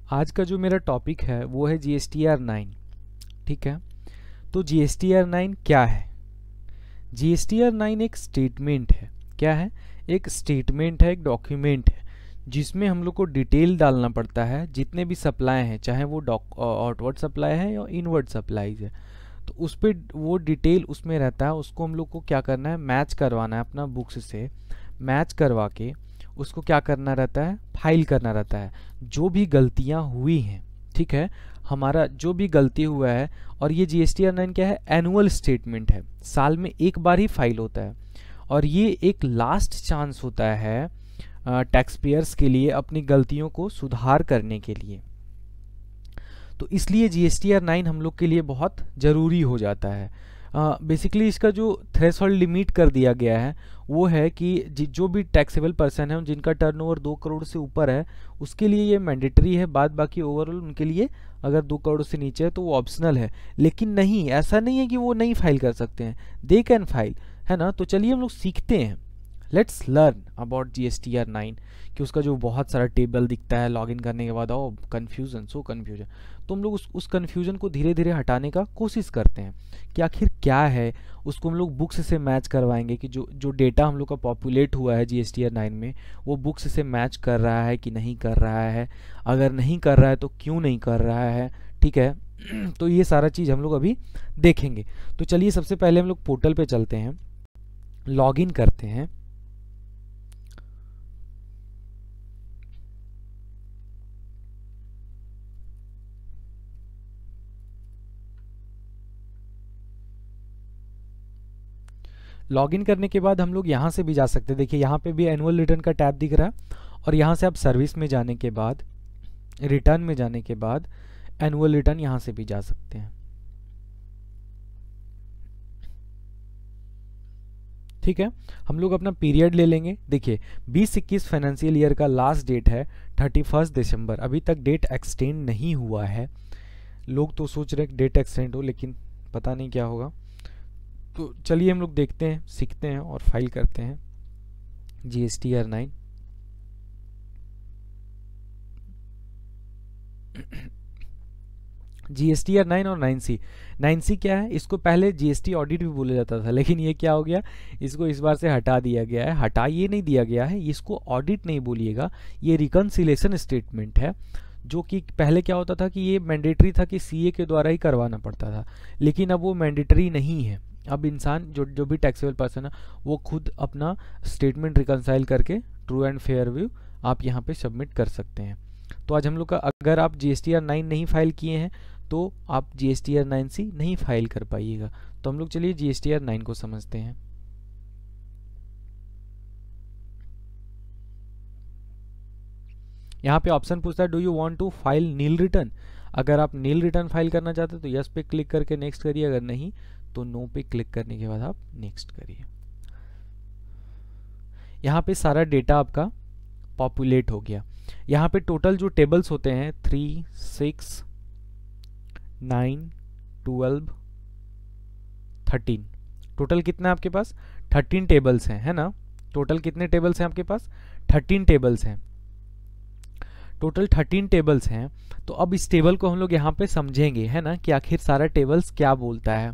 आज का जो मेरा टॉपिक है वो है GSTR 9। ठीक है, तो GSTR 9 क्या है? GSTR 9 एक स्टेटमेंट है। क्या है? एक स्टेटमेंट है, एक डॉक्यूमेंट है जिसमें हम लोग को डिटेल डालना पड़ता है जितने भी सप्लाई हैं, चाहे वो आउटवर्ड सप्लाई है या इनवर्ड सप्लाईज है। तो उस पर वो डिटेल उसमें रहता है, उसको हम लोग को क्या करना है, मैच करवाना है अपना बुक्स से। मैच करवा के उसको क्या करना रहता है, फाइल करना रहता है जो भी गलतियां हुई हैं। ठीक है, हमारा जो भी गलती हुआ है। और ये GSTR 9 क्या है, एनुअल स्टेटमेंट है, साल में एक बार ही फाइल होता है। और ये एक लास्ट चांस होता है टैक्स पेयर्स के लिए अपनी गलतियों को सुधार करने के लिए। तो इसलिए GSTR 9 हम लोग के लिए बहुत ज़रूरी हो जाता है। बेसिकली इसका जो थ्रेशोल्ड लिमिट कर दिया गया है वो है कि जो भी टैक्सेबल पर्सन है जिनका टर्नओवर 2 करोड़ से ऊपर है उसके लिए ये मैंडेटरी है। बाद बाकी ओवरऑल उनके लिए अगर 2 करोड़ से नीचे है तो वो ऑप्शनल है। लेकिन नहीं, ऐसा नहीं है कि वो नहीं फाइल कर सकते हैं, दे कैन फाइल, है ना। तो चलिए हम लोग सीखते हैं। लेट्स लर्न अबाउट GSTR 9 कि उसका जो बहुत सारा टेबल दिखता है लॉगिन करने के बाद, ओ कन्फ्यूज़न, सो कन्फ्यूजन। तो हम लोग उस कन्फ्यूजन को धीरे धीरे हटाने का कोशिश करते हैं कि आखिर क्या है। उसको हम लोग बुक्स से मैच करवाएंगे कि जो डेटा हम लोग का पॉपुलेट हुआ है GSTR 9 में वो बुक्स से मैच कर रहा है कि नहीं कर रहा है। अगर नहीं कर रहा है तो क्यों नहीं कर रहा है। ठीक है, तो ये सारा चीज़ हम लोग अभी देखेंगे। तो चलिए सबसे पहले हम लोग पोर्टल पे चलते हैं, लॉगिन करते हैं। लॉगिन करने के बाद हम लोग यहाँ से भी जा सकते हैं। देखिए यहाँ पे भी एनुअल रिटर्न का टैब दिख रहा है और यहाँ से आप सर्विस में जाने के बाद, रिटर्न में जाने के बाद एनुअल रिटर्न यहाँ से भी जा सकते हैं। ठीक है, हम लोग अपना पीरियड ले लेंगे। देखिए 20-21 फाइनेंशियल ईयर का लास्ट डेट है 31 दिसंबर। अभी तक डेट एक्सटेंड नहीं हुआ है। लोग तो सोच रहे हैं डेट एक्सटेंड हो, लेकिन पता नहीं क्या होगा। तो चलिए हम लोग देखते हैं, सीखते हैं और फाइल करते हैं GSTR 9। GSTR 9 और 9C। 9C क्या है? इसको पहले GST ऑडिट भी बोला जाता था, लेकिन ये क्या हो गया, इसको इस बार से हटा दिया गया है। हटा ये नहीं दिया गया है, इसको ऑडिट नहीं बोलिएगा, ये रिकन्सिलेशन स्टेटमेंट है। जो कि पहले क्या होता था कि ये मैंडेटरी था कि CA के द्वारा ही करवाना पड़ता था, लेकिन अब वो मैंडेटरी नहीं है। अब इंसान जो भी टैक्सेबल पर्सन है वो खुद अपना स्टेटमेंट रिकनसाइल करके ट्रू एंड फेयर व्यू आप यहाँ पे सबमिट कर सकते हैं। तो आज हम लोग का, अगर आप GSTR 9 नहीं फाइल किए हैं तो आप GSTR 9C नहीं फाइल कर पाइएगा। तो हम लोग चलिए GSTR 9 को समझते हैं। यहाँ पे ऑप्शन पूछता है do you want to file nil return. अगर आप नील रिटर्न फाइल करना चाहते हैं तो यस पे क्लिक करके नेक्स्ट करिए, अगर नहीं तो नो पे क्लिक करने के बाद आप नेक्स्ट करिए। यहाँ पे सारा डेटा आपका पॉपुलेट हो गया। यहाँ पे टोटल जो टेबल्स होते हैं 3, 6, 9, 12, 13। टोटल कितना है आपके पास? 13 टेबल्स हैं, है ना। टोटल कितने टेबल्स हैं आपके पास? 13 टेबल्स हैं। टोटल 13 टेबल्स हैं। तो अब इस टेबल को हम लोग यहाँ पे समझेंगे, है ना, कि आखिर सारा टेबल्स क्या बोलता है।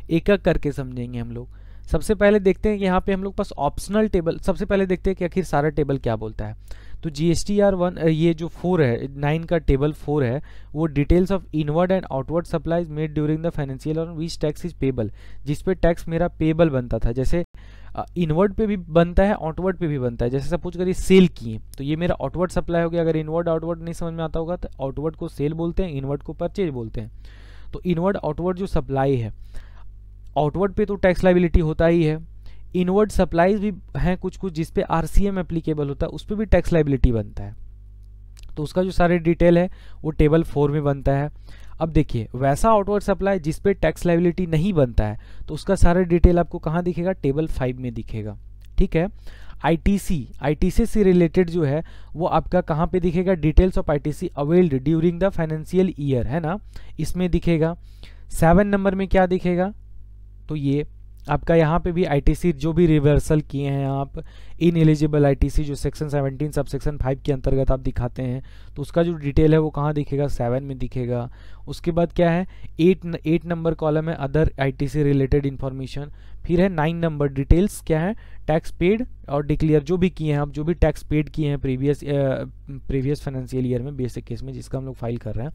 एक एक करके समझेंगे हम लोग। सबसे पहले देखते हैं कि यहाँ पे हम लोग पास ऑप्शनल टेबल, सबसे पहले देखते हैं कि आखिर सारा टेबल क्या बोलता है। तो GSTR 1, ये जो 4 है, 9 का टेबल 4 है, वो details of inward and outward supplies made during the financial year which tax is payable, जिस पे टैक्स मेरा पेबल बनता था। जैसे इनवर्ड पे भी बनता है, आउटवर्ड पे भी बनता है। जैसे सपोज करिए सेल किए तो ये मेरा आउटवर्ड सप्लाई हो गया। अगर इनवर्ड आउटवर्ड नहीं समझ में आता होगा तो आउटवर्ड को सेल बोलते हैं, इनवर्ड को परचेज बोलते हैं। तो इनवर्ड आउटवर्ड जो सप्लाई है, आउटवर्ड पे तो टैक्स लाइबिलिटी होता ही है। इनवर्ड सप्लाईज भी हैं कुछ कुछ जिस पे RCM एप्लीकेबल होता है, उस पर भी टैक्स लाइबिलिटी बनता है। तो उसका जो सारे डिटेल है वो टेबल 4 में बनता है। अब देखिए वैसा आउटवर्ड सप्लाई जिस पे टैक्स लाइबिलिटी नहीं बनता है तो उसका सारा डिटेल आपको कहाँ दिखेगा? टेबल 5 में दिखेगा। ठीक है, ITC से रिलेटेड जो है वो आपका कहाँ पे दिखेगा? Details of ITC availed during the financial year, है ना, इसमें दिखेगा। 7 नंबर में क्या दिखेगा? तो ये आपका यहाँ पे भी आईटीसी जो भी रिवर्सल किए हैं आप, इन एलिजिबल आईटीसी जो सेक्शन 17 सब सेक्शन 5 के अंतर्गत आप दिखाते हैं, तो उसका जो डिटेल है वो कहाँ दिखेगा, 7 में दिखेगा। उसके बाद क्या है, 8 नंबर कॉलम है अदर आईटीसी रिलेटेड इन्फॉर्मेशन। फिर है 9 नंबर डिटेल्स, क्या है, टैक्स पेड और डिक्लेयर जो भी किए हैं आप, जो भी टैक्स पेड किए हैं प्रीवियस फाइनेंशियल ईयर में, बेसिक केस में जिसका हम लोग फाइल कर रहे हैं,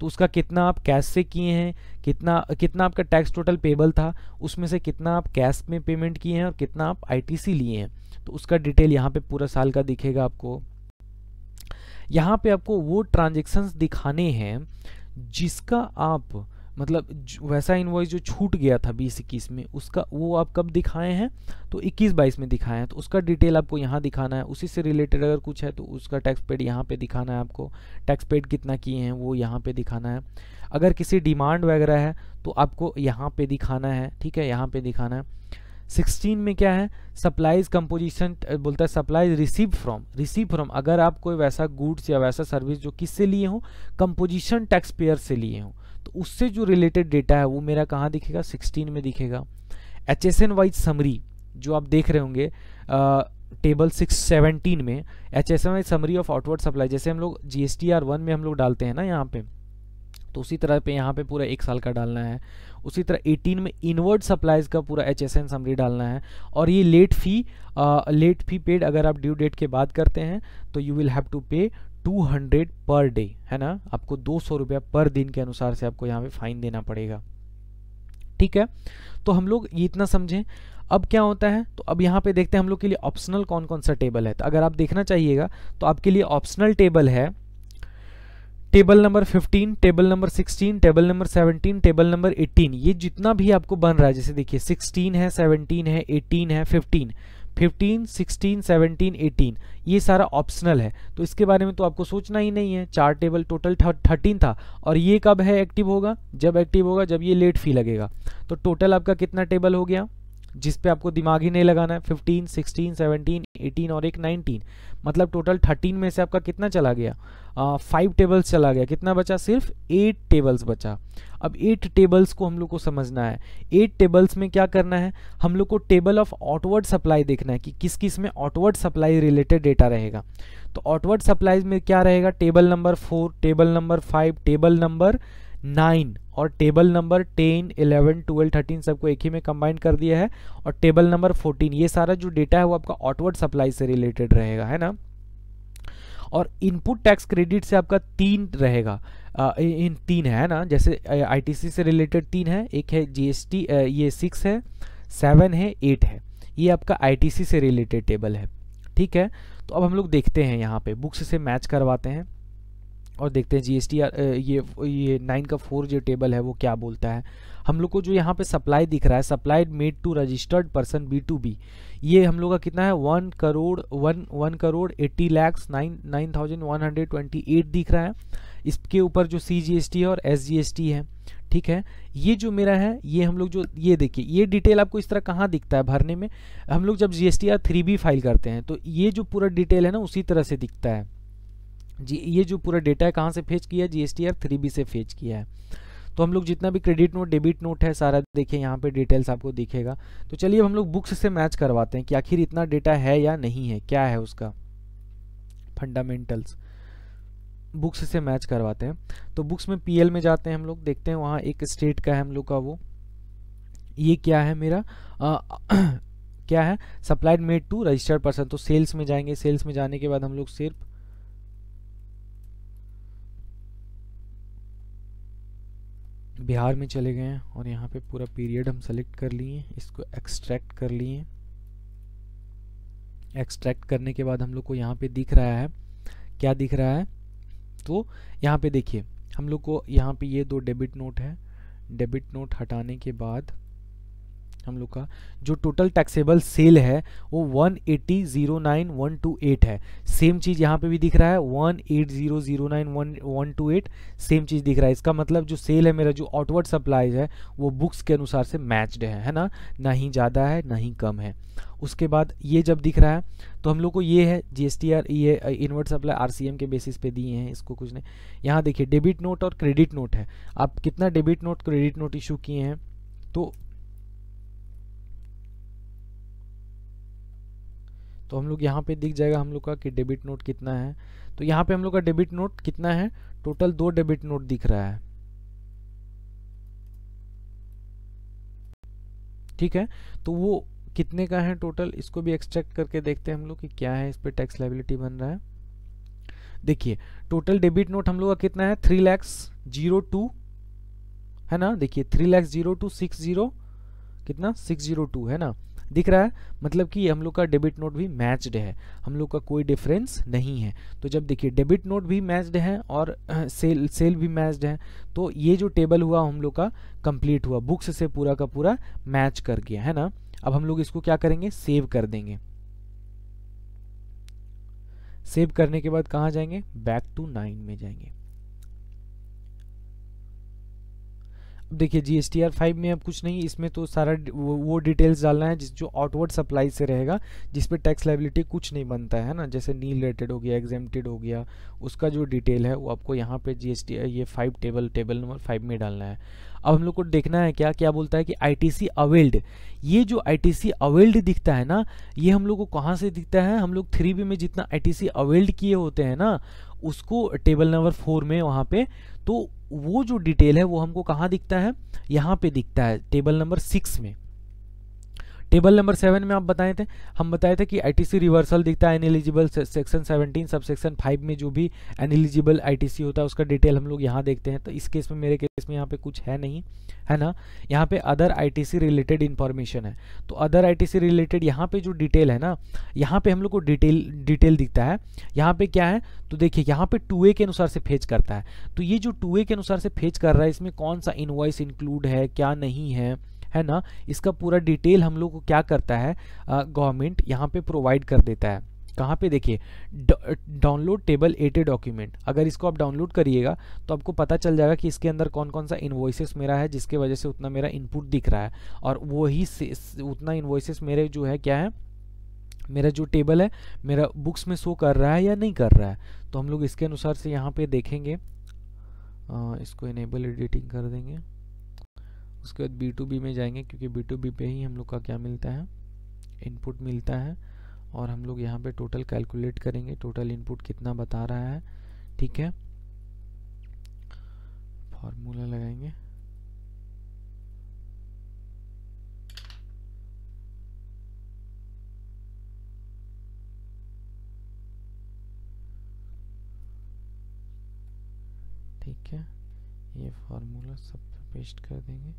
तो उसका कितना आप कैश से किए हैं, कितना आपका टैक्स टोटल पेबल था, उसमें से कितना आप कैश में पेमेंट किए हैं और कितना आप आईटीसी लिए हैं, तो उसका डिटेल यहाँ पे पूरा साल का दिखेगा आपको। यहाँ पे आपको वो ट्रांजेक्शन्स दिखाने हैं जिसका आप मतलब वैसा इनवॉइस जो छूट गया था 20-21 में, उसका वो आप कब दिखाए हैं, तो 21-22 में दिखाए हैं, तो उसका डिटेल आपको यहाँ दिखाना है। उसी से रिलेटेड अगर कुछ है तो उसका टैक्स पेड यहाँ पे दिखाना है आपको, टैक्स पेड कितना किए हैं वो यहाँ पे दिखाना है। अगर किसी डिमांड वगैरह है तो आपको यहाँ पे दिखाना है, ठीक है, यहाँ पे दिखाना है। 16 में क्या है, सप्लाईज कंपोजिशन बोलता है, सप्लाईज रिसीव फ्रॉम, अगर आप कोई वैसा गुड्स या वैसा सर्विस जो किससे लिए हो, कंपोजिशन टैक्स पेयर से लिए हो, तो उससे जो रिलेटेड डेटा है वो मेरा कहाँ दिखेगा, 16 में दिखेगा। HSN वाइज समरी जो आप देख रहे होंगे टेबल 617 में, HSN wise summary of outward supply, जैसे हम लोग GSTR 1 में हम लोग डालते हैं ना यहाँ पे, तो उसी तरह पे यहाँ पे पूरा 1 साल का डालना है। उसी तरह 18 में इनवर्ड सप्लाईज का पूरा HSN समरी डालना है। और ये लेट फी पेड अगर आप ड्यू डेट के बाद करते हैं तो यू विल हैव टू पे 200 पर डे, है ना, आपको 200 रुपया पर दिन के अनुसार से आपको यहाँ पे फाइन देना पड़ेगा, ठीक है। तो हम लोग ये इतना समझें। अब क्या होता है, तो अब यहाँ पे देखते हैं हम लोग के लिए ऑप्शनल कौन कौन सा टेबल है। तो अगर आप देखना चाहिएगा तो आपके लिए ऑप्शनल टेबल है table number 15, table number 16, table number 17, table number 18। ये जितना भी आपको बन रहा है, जैसे देखिए 16 है, 17 है, 18 है, 15, 16, 17, 18, ये सारा ऑप्शनल है। तो इसके बारे में तो आपको सोचना ही नहीं है। 4 टेबल टोटल 13 था, और ये कब है एक्टिव होगा, जब एक्टिव होगा जब ये लेट फी लगेगा। तो टोटल आपका कितना टेबल हो गया, जिस पे आपको दिमाग ही नहीं लगाना है, 15, 16, 17, 18 और एक 19, मतलब टोटल 13 में से आपका कितना चला गया, 5 टेबल्स चला गया। कितना बचा, सिर्फ 8 टेबल्स बचा। अब 8 टेबल्स को हम लोग को समझना है। 8 टेबल्स में क्या करना है, हम लोग को टेबल ऑफ आउटवर्ड सप्लाई देखना है कि किस किस में आउटवर्ड सप्लाई रिलेटेड डेटा रहेगा। तो आउटवर्ड सप्लाईज में क्या रहेगा, table number 4, table number 5, table number 9 और टेबल नंबर 10, 11, 12, 13 सबको एक ही में कंबाइन कर दिया है। और टेबल नंबर 14, ये सारा जो डेटा है वो आपका आउटवर्ड सप्लाई से रिलेटेड रहेगा, है ना। और इनपुट टैक्स क्रेडिट से आपका 3 रहेगा, इन 3 है ना, जैसे आईटीसी से रिलेटेड 3 है, एक है जीएसटी, ये 6 है, 7 है, 8 है, ये आपका आईटीसी से रिलेटेड टेबल है, ठीक है। तो अब हम लोग देखते हैं यहाँ पे बुक्स से मैच करवाते हैं और देखते हैं जीएसटीआर ये 9 का 4 जो टेबल है वो क्या बोलता है। हम लोग को जो यहाँ पे सप्लाई दिख रहा है, supplied made to registered person B2B, ये हम लोग का कितना है, 1 करोड़ 80 लाख 9,128 दिख रहा है। इसके ऊपर जो CGST है और SGST है, ठीक है। ये जो मेरा है, ये हम लोग जो ये देखिए, ये डिटेल आपको इस तरह कहाँ दिखता है भरने में, हम लोग जब GSTR 3B फाइल करते हैं तो ये जो पूरा डिटेल है ना उसी तरह से दिखता है जी। ये जो पूरा डेटा है कहाँ से फेच किया है, GSTR 3B से फेच किया है। तो हम लोग जितना भी क्रेडिट नोट डेबिट नोट है सारा देखिए यहाँ पे डिटेल्स आपको दिखेगा। तो चलिए अब हम लोग बुक्स से मैच करवाते हैं कि आखिर इतना डेटा है या नहीं है, क्या है उसका फंडामेंटल्स, बुक्स से मैच करवाते हैं। तो बुक्स में PL में जाते हैं हम लोग, देखते हैं वहाँ एक स्टेट का है हम लोग का, वो ये क्या है मेरा क्या है, supplied made to registered person. तो सेल्स में जाएंगे, सेल्स में जाने के बाद हम लोग सिर्फ बिहार में चले गए हैं और यहाँ पे पूरा पीरियड हम सेलेक्ट कर लिए, इसको एक्सट्रैक्ट कर लिए। एक्सट्रैक्ट करने के बाद हम लोग को यहाँ पे दिख रहा है, क्या दिख रहा है, तो यहाँ पे देखिए हम लोग को यहाँ पे ये 2 डेबिट नोट है। डेबिट नोट हटाने के बाद हम लोग का जो टोटल टैक्सेबल सेल है वो 180,09,128 है। सेम चीज़ यहाँ पे भी दिख रहा है, 180,09,128 सेम चीज़ दिख रहा है। इसका मतलब जो सेल है मेरा, जो आउटवर्ड सप्लाईज है वो बुक्स के अनुसार से मैच्ड है ना, ना ही ज़्यादा है ना ही कम है। उसके बाद ये जब दिख रहा है तो हम लोग को ये है GSTR, ये इनवर्ड सप्लाई RCM के बेसिस पे दिए हैं, इसको कुछ नहीं। यहाँ देखिए डेबिट नोट और क्रेडिट नोट है, आप कितना debit note credit note issue किए हैं। तो तो हम लोग यहाँ पे दिख जाएगा हम लोग का कि डेबिट नोट कितना है। तो यहाँ पे हम लोग का डेबिट नोट कितना है, टोटल 2 डेबिट नोट दिख रहा है, ठीक है। तो वो कितने का है टोटल, इसको भी एक्सट्रैक्ट करके देखते हैं हम लोग कि क्या है, इस पे टैक्स लायबिलिटी बन रहा है। देखिए टोटल डेबिट नोट हम लोग का कितना है, 3,02,000 है ना। देखिए 3,02,60 कितना 602 है ना, दिख रहा है। मतलब कि हम लोग का डेबिट नोट भी मैच्ड है, हम लोग का कोई डिफरेंस नहीं है। तो जब देखिए डेबिट नोट भी मैच्ड है और सेल भी मैच्ड है, तो ये जो टेबल हुआ हम लोग का कंप्लीट हुआ, बुक्स से पूरा का पूरा मैच कर गया है ना। अब हम लोग इसको क्या करेंगे, सेव कर देंगे। सेव करने के बाद कहाँ जाएंगे, बैक टू 9 में जाएंगे। देखिए GSTR 5 में अब कुछ नहीं, इसमें तो सारा वो डिटेल्स डालना है जिस जो आउटवर्ड सप्लाई से रहेगा, जिस पे टैक्स लायबिलिटी कुछ नहीं बनता है ना, जैसे नील रेटेड हो गया, एग्जेम्प्टेड हो गया, उसका जो डिटेल है वो आपको यहाँ पे GSTR ये 5 टेबल नंबर 5 में डालना है। अब हम लोग को देखना है क्या क्या बोलता है कि ITC अवेल्ड, ये जो ITC अवेल्ड दिखता है ना, ये हम लोग को कहाँ से दिखता है, हम लोग 3B में जितना ITC अवेल्ड किए होते हैं ना, उसको टेबल नंबर 4 में वहाँ पे, तो वो जो डिटेल है वो हमको कहाँ दिखता है, यहाँ पे दिखता है टेबल नंबर 6 में। टेबल नंबर 7 में आप बताए थे, हम बताए थे कि ITC रिवर्सल दिखता है अनएलिजिबल सेक्शन 17 सब सेक्शन 5 में जो भी अनएलिजिबल ITC होता है उसका डिटेल हम लोग यहाँ देखते हैं। तो इस केस में, मेरे केस में यहाँ पे कुछ है नहीं है ना। यहाँ पे अदर ITC रिलेटेड इन्फॉर्मेशन है, तो अदर ITC रिलेटेड यहाँ पे जो डिटेल है ना, यहाँ पे हम लोग को डिटेल दिखता है। यहाँ पे क्या है, तो देखिए यहाँ पे 2A के अनुसार से फेच करता है। तो ये जो 2A के अनुसार से फेच कर रहा है, इसमें कौन सा इनवॉइस इंक्लूड है क्या नहीं है ना, इसका पूरा डिटेल हम लोग को क्या करता है, गवर्नमेंट यहाँ पे प्रोवाइड कर देता है। कहाँ पे, देखिए डाउनलोड टेबल 8A डॉक्यूमेंट, अगर इसको आप डाउनलोड करिएगा तो आपको पता चल जाएगा कि इसके अंदर कौन कौन सा इन्वॉइसेस मेरा है, जिसके वजह से उतना मेरा इनपुट दिख रहा है, और वही उतना इन्वॉइसेस मेरे जो है क्या है, मेरा जो टेबल है मेरा बुक्स में शो कर रहा है या नहीं कर रहा है। तो हम लोग इसके अनुसार से यहाँ पे देखेंगे, इसको इनेबल एडिटिंग कर देंगे। उसके बाद B2B में जाएंगे, क्योंकि B2B पे ही हम लोग का क्या मिलता है, इनपुट मिलता है, और हम लोग यहाँ पे टोटल कैलकुलेट करेंगे, टोटल इनपुट कितना बता रहा है, ठीक है। फॉर्मूला लगाएंगे, ठीक है। ये फॉर्मूला सब पे पेस्ट कर देंगे,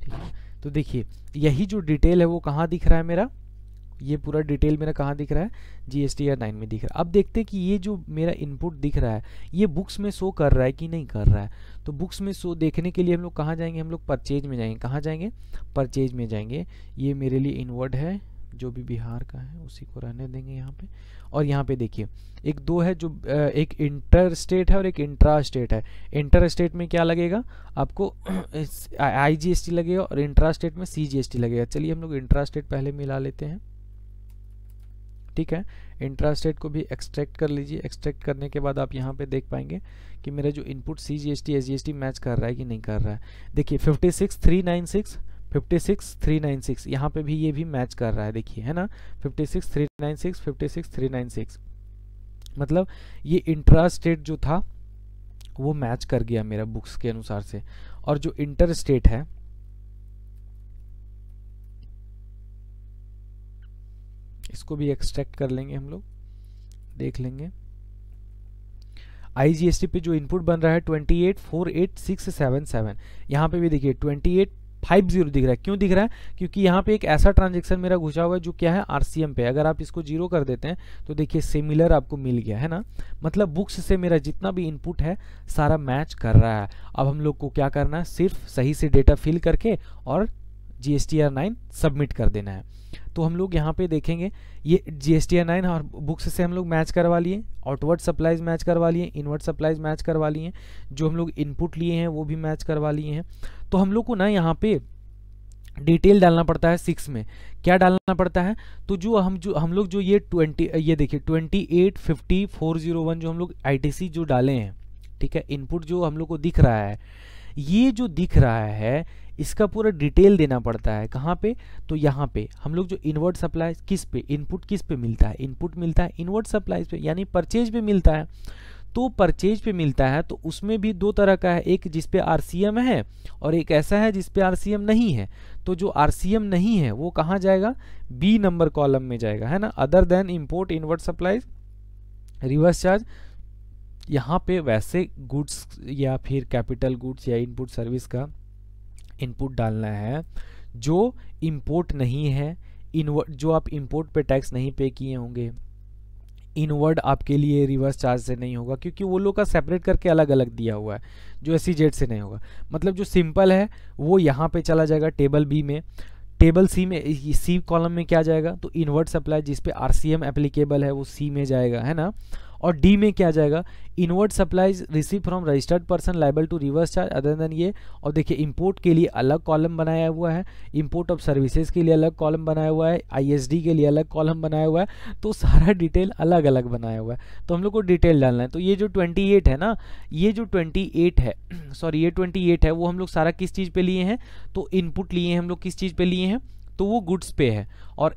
ठीक है। तो देखिए यही जो डिटेल है वो कहाँ दिख रहा है मेरा, ये पूरा डिटेल मेरा कहाँ दिख रहा है, GSTR 9 में दिख रहा है। अब देखते हैं कि ये जो मेरा इनपुट दिख रहा है ये बुक्स में शो कर रहा है कि नहीं कर रहा है। तो बुक्स में शो देखने के लिए हम लोग कहाँ जाएंगे, हम लोग परचेज में जाएंगे। कहाँ जाएंगे, परचेज में जाएंगे। ये मेरे लिए इनवर्ड है, जो भी बिहार का है उसी को रहने देंगे यहाँ पे। और यहाँ पे देखिए एक दो है, जो एक इंटर स्टेट है और एक इंट्रा स्टेट है। इंटर स्टेट में क्या लगेगा आपको, IGST लगेगा, और इंट्रा स्टेट में CGST लगेगा। चलिए हम लोग इंट्रा स्टेट पहले मिला लेते हैं, ठीक है। इंट्रा स्टेट को भी एक्सट्रैक्ट कर लीजिए। एक्सट्रैक्ट करने के बाद आप यहाँ पे देख पाएंगे कि मेरा जो इनपुट CGST SGST मैच कर रहा है कि नहीं कर रहा है। देखिए 56,396 56,396 यहाँ पे भी ये भी मैच कर रहा है, देखिए है ना, 56,396 56,396, मतलब ये इंट्रा स्टेट जो था वो मैच कर गया मेरा बुक्स के अनुसार से। और जो इंटर स्टेट है, इसको भी एक्सट्रैक्ट कर लेंगे हम लोग, देख लेंगे। IGST पे जो इनपुट बन रहा है 28,48677, यहाँ पे भी देखिए 2850 दिख रहा है। क्यों दिख रहा है, क्योंकि यहाँ पे एक ऐसा ट्रांजेक्शन मेरा घुसा हुआ है जो क्या है, RCM पे। अगर आप इसको 0 कर देते हैं तो देखिए सिमिलर आपको मिल गया है ना, मतलब बुक्स से मेरा जितना भी इनपुट है सारा मैच कर रहा है। अब हम लोग को क्या करना है, सिर्फ सही से डेटा फिल करके और GSTR 9 सबमिट कर देना है। तो हम लोग यहाँ पे देखेंगे ये GSTR 9 और बुक्स से हम लोग मैच करवा लिए, आउटवर्ड सप्लाईज मैच करवा लिए, इनवर्ड सप्लाईज मैच करवा लिए, जो हम लोग इनपुट लिए हैं वो भी मैच करवा लिए हैं। तो हम लोग को ना यहाँ पे डिटेल डालना पड़ता है 6 में। क्या डालना पड़ता है, तो जो हम लोग जो ये देखिए 28,50,401 जो हम लोग ITC जो डाले हैं, ठीक है, इनपुट जो हम लोग को दिख रहा है, ये जो दिख रहा है इसका पूरा डिटेल देना पड़ता है। कहाँ पे? तो यहाँ पे हम लोग जो इनवर्ट सप्लाई किस पे, इनपुट किस पे मिलता है, इनपुट मिलता है इनवर्ट सप्लाई पे, यानी परचेज पे मिलता है। तो परचेज पे मिलता है तो उसमें भी दो तरह का है, एक जिस पे आरसीएम है और एक ऐसा है जिस पे आरसीएम नहीं है। तो जो आरसीएम नहीं है वो कहाँ जाएगा? बी नंबर कॉलम में जाएगा, है ना। Other than import invert supplies reverse charge, यहाँ पे वैसे गुड्स या फिर कैपिटल गुड्स या इनपुट सर्विस का इनपुट डालना है जो इंपोर्ट नहीं है, इनवर्ट जो आप इंपोर्ट पे टैक्स नहीं पे किए होंगे, इनवर्ड आपके लिए रिवर्स चार्ज से नहीं होगा क्योंकि वो लोग का सेपरेट करके अलग अलग दिया हुआ है, जो एसईजेड से नहीं होगा। मतलब जो सिंपल है वो यहाँ पे चला जाएगा टेबल बी में। टेबल सी में, सी कॉलम में क्या जाएगा? तो इनवर्ट सप्लाई जिस पे आरसीएम एप्लीकेबल है वो सी में जाएगा, है ना। और डी में क्या जाएगा? Inward supplies receive from registered person liable to reverse charge other than ये। और देखिए इंपोर्ट के लिए अलग कॉलम बनाया हुआ है, इंपोर्ट ऑफ सर्विसेज के लिए अलग कॉलम बनाया हुआ है, आईएसडी के लिए अलग कॉलम बनाया हुआ है। तो सारा डिटेल अलग अलग बनाया हुआ है, तो हम लोग को डिटेल डालना है। तो ये जो 28 है ना, ये जो 28 है सॉरी ये 28 है वो हम लोग सारा किस चीज़ पे लिए हैं? तो इनपुट लिए हैं हम लोग, किस चीज़ पे लिए हैं? तो वो गुड्स पे है। और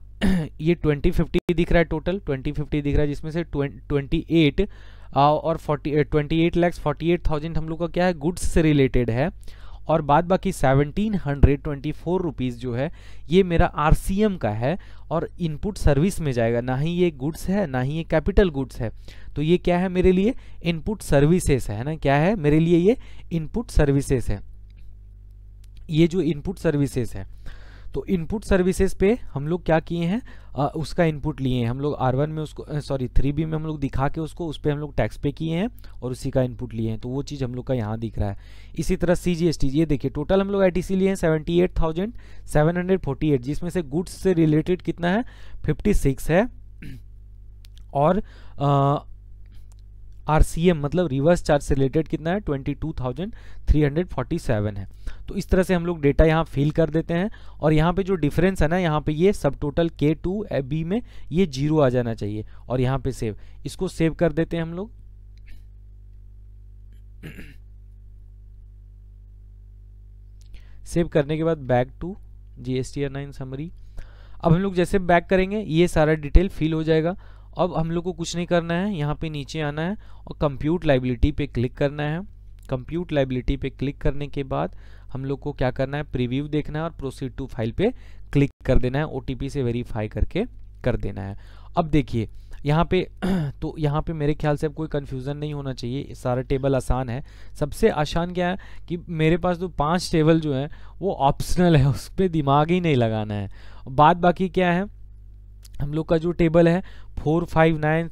ये 2050 दिख रहा है, टोटल 2050 दिख रहा है, जिसमें से 28 और 28,48,000 हम लोग का क्या है? गुड्स से रिलेटेड है। और बाद बाकी 1724 रुपीज़ जो है ये मेरा आरसीएम का है और इनपुट सर्विस में जाएगा। ना ही ये गुड्स है ना ही ये कैपिटल गुड्स है, तो ये क्या है मेरे लिए? इनपुट सर्विसेज है ना। क्या है मेरे लिए? ये इनपुट सर्विसेज है। ये जो इनपुट सर्विसेज है, तो इनपुट सर्विसेज पे हम लोग क्या किए हैं? उसका इनपुट लिए हैं हम लोग R1 में, उसको सॉरी 3B में हम लोग दिखा के उसको उस पर हम लोग टैक्स पे किए हैं और उसी का इनपुट लिए हैं। तो वो चीज़ हम लोग का यहाँ दिख रहा है। इसी तरह CGST, ये देखिए टोटल हम लोग ITC लिए हैं 78,748, जिसमें से गुड्स से रिलेटेड कितना है? 56 है और आरसीएम मतलब रिवर्स चार्ज से रिलेटेड कितना है? 22,347 है। तो इस तरह से हम लोग डेटा यहाँ फिल कर देते हैं। और यहाँ पे जो डिफरेंस है ना, यहाँ पे ये सब टोटल K2B में ये 0 आ जाना चाहिए और यहाँ पे सेव, इसको सेव कर देते हैं हम लोग। सेव करने के बाद बैक टू GSTR 9 समरी। अब हम लोग जैसे बैक करेंगे ये सारा डिटेल फिल हो जाएगा। अब हम लोग को कुछ नहीं करना है, यहाँ पे नीचे आना है और कंप्यूट लाइबिलिटी पे क्लिक करना है। कंप्यूट लाइबिलिटी पे क्लिक करने के बाद हम लोग को क्या करना है? प्रीव्यू देखना है और प्रोसीड टू फाइल पे क्लिक कर देना है, OTP से वेरीफाई करके कर देना है। अब देखिए यहाँ पे तो यहाँ पे मेरे ख्याल से अब कोई कन्फ्यूज़न नहीं होना चाहिए, सारा टेबल आसान है। सबसे आसान क्या है कि मेरे पास जो 5 टेबल जो है वो ऑप्शनल है, उस पर दिमाग ही नहीं लगाना है। बाद बाकी क्या है? हम लोग का जो टेबल है 459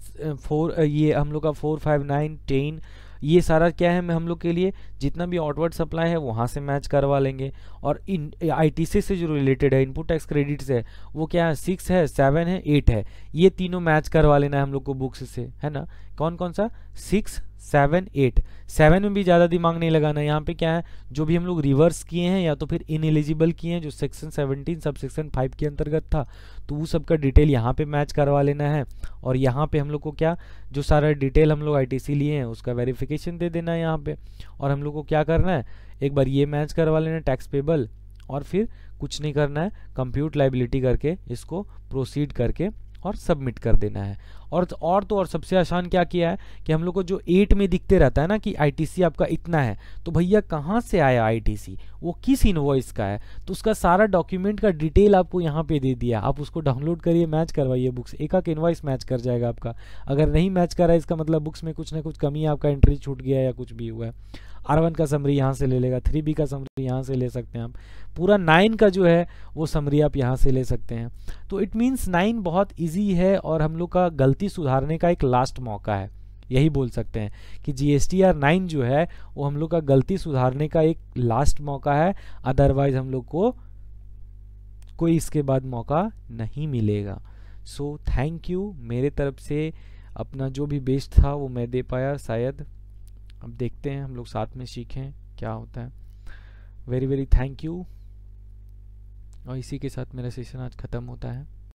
ये हम लोग का 459 10 ये सारा क्या है? हम लोग के लिए जितना भी आउटवर्ड सप्लाई है वहाँ से मैच करवा लेंगे। और इन ITC से जो रिलेटेड है, इनपुट टैक्स क्रेडिट से, वो क्या है? 6 है, 7 है, 8 है, ये तीनों मैच करवा लेना है हम लोग को बुक्स से, है ना। कौन कौन सा? 6, 7, 8। 7 में भी ज़्यादा दिमाग नहीं लगाना है। यहाँ पे क्या है? जो भी हम लोग रिवर्स किए हैं या तो फिर इनएलिजिबल किए हैं जो सेक्शन 17 सब सेक्शन 5 के अंतर्गत था, तो वो सब का डिटेल यहाँ पे मैच करवा लेना है। और यहाँ पे हम लोग को क्या, जो सारा डिटेल हम लोग ITC लिए हैं उसका वेरिफिकेशन दे देना है यहाँ पे। और हम लोग को क्या करना है? एक बार ये मैच करवा लेना है टैक्स पेबल, और फिर कुछ नहीं करना है, कंप्यूट लाइबिलिटी करके इसको प्रोसीड करके और सबमिट कर देना है। और तो और सबसे आसान क्या किया है कि हम लोग को जो 8 में दिखते रहता है ना कि ITC आपका इतना है, तो भैया कहाँ से आया ITC, वो किस इनवॉइस का है, तो उसका सारा डॉक्यूमेंट का डिटेल आपको यहाँ पे दे दिया। आप उसको डाउनलोड करिए, मैच करवाइए बुक्स, एक इनवॉइस मैच कर जाएगा आपका। अगर नहीं मैच कर रहा है इसका मतलब बुक्स में कुछ ना कुछ कमी है, आपका एंट्री छूट गया या कुछ भी हुआ है। R1 का समरी यहाँ से ले लेगा, 3B का समरी यहाँ से ले सकते हैं आप, पूरा 9 का जो है वो समरी आप यहाँ से ले सकते हैं। तो इट मीन्स 9 बहुत इजी है और हम लोग का गलती सुधारने का एक लास्ट मौका है, यही बोल सकते हैं कि GSTR 9 जो है वो हम लोग का गलती सुधारने का एक लास्ट मौका है। अदरवाइज हम लोग को कोई इसके बाद मौका नहीं मिलेगा। सो थैंक यू, मेरे तरफ से अपना जो भी बेस्ट था वो मैं दे पाया शायद। अब देखते हैं हम लोग साथ में सीखें क्या होता है। Very very thank you. और इसी के साथ मेरा सेशन आज ख़त्म होता है।